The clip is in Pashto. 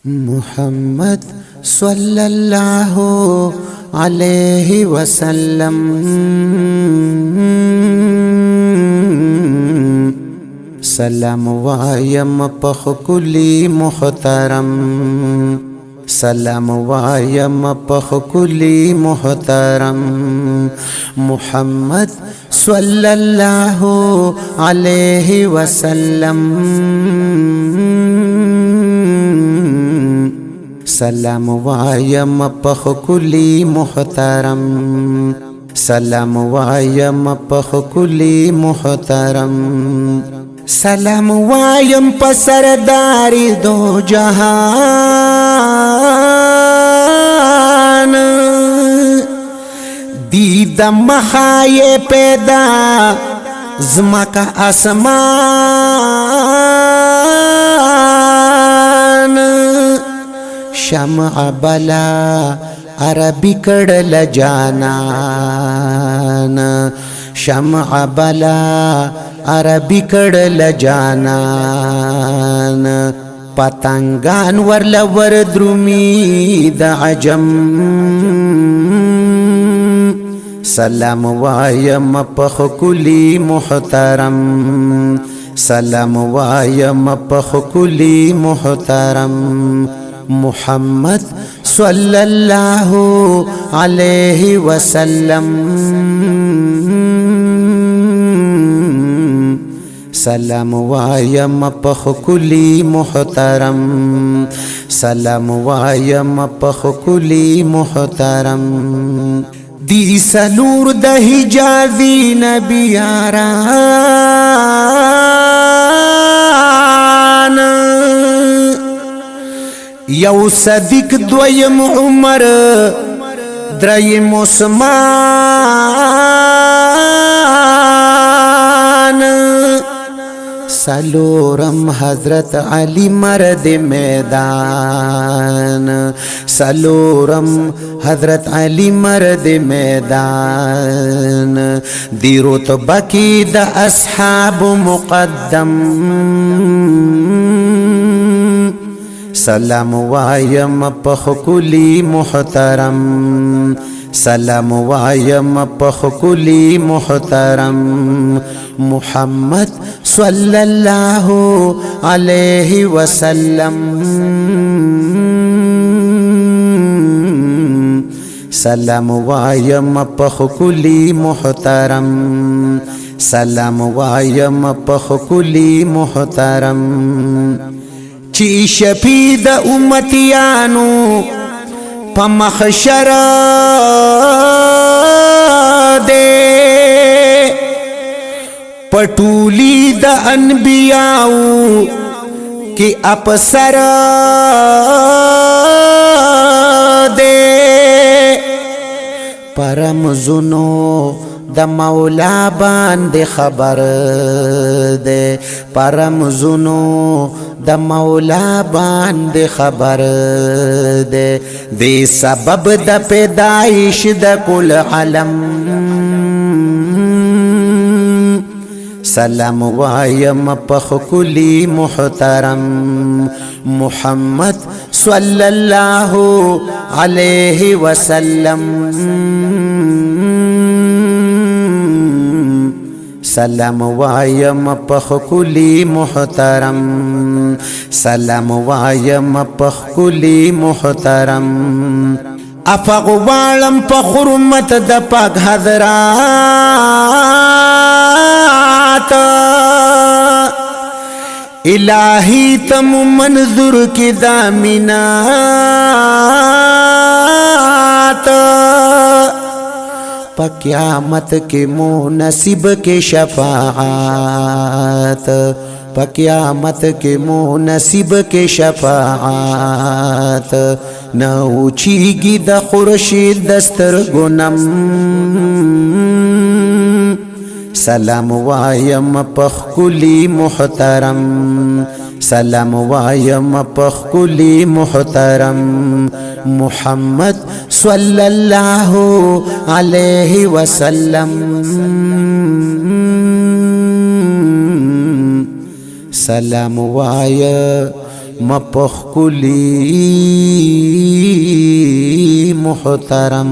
محمد صلی اللہ علیہ وسلم سلام وایم پخ کلی محترم سلام وایم پخ کلی محترم محمد صلی اللہ علیہ وسلم سلام وایم پخ کلی محترم سلام وایم پخ کلی محترم سلام وایم پا سرداری دو جہان دید مخای پیدا زمکا اسمان شمع بلا عربی کڑل جانان شمع بلا عربی کڑل جانان پتنگان ورلور درومی دا عجم سلام وایم پخ کلی محترم سلام وایم پخ کلی محترم محمد صلی اللہ علیہ وسلم سلام وایم پخ کلی محترم سلام وایم پخ کلی محترم دی سلور د حجازی نبیاران یو صدیق دویم عمر دریم عثمان سلورم حضرت علی مرد میدان سلورم حضرت علی مرد میدان دی رتبہ کی دا اصحاب مقدم سلام وایم پخ کلی محترم سلام وایم پخ کلی محترم محمد صلی اللہ علیہ وسلم سلام وایم پخ کلی محترم سلام وایم پخ کلی محترم چی شفیع د امتیانو پا محشر دے پٹولی د انبیاءو کی اپسر دے پرمزنو د مولا باندې خبر دے پرمزنو د مولا باندې خبر دے دی سبب د پیدائش د کل علم سلام وایم پخ کلی محترم محمد صلی اللہ علیہ وسلم سلام وایم پخ کلی محترم سلام وایم پخ کلی محترم افغوالم پخ حرمت د پاک حضرات الہی تم منظور کی دامنات پا قیامت کے مو نصیب کے شفاعت پا قیامت کے مو نصیب کے شفاعت نوچیگی دا خورشید دستر گنم سلام وایم پخ کلی محترم سلام وایم پخ کلی محترم محمد صلی اللہ علیہ وسلم سلام وایم مپخ کلی محترم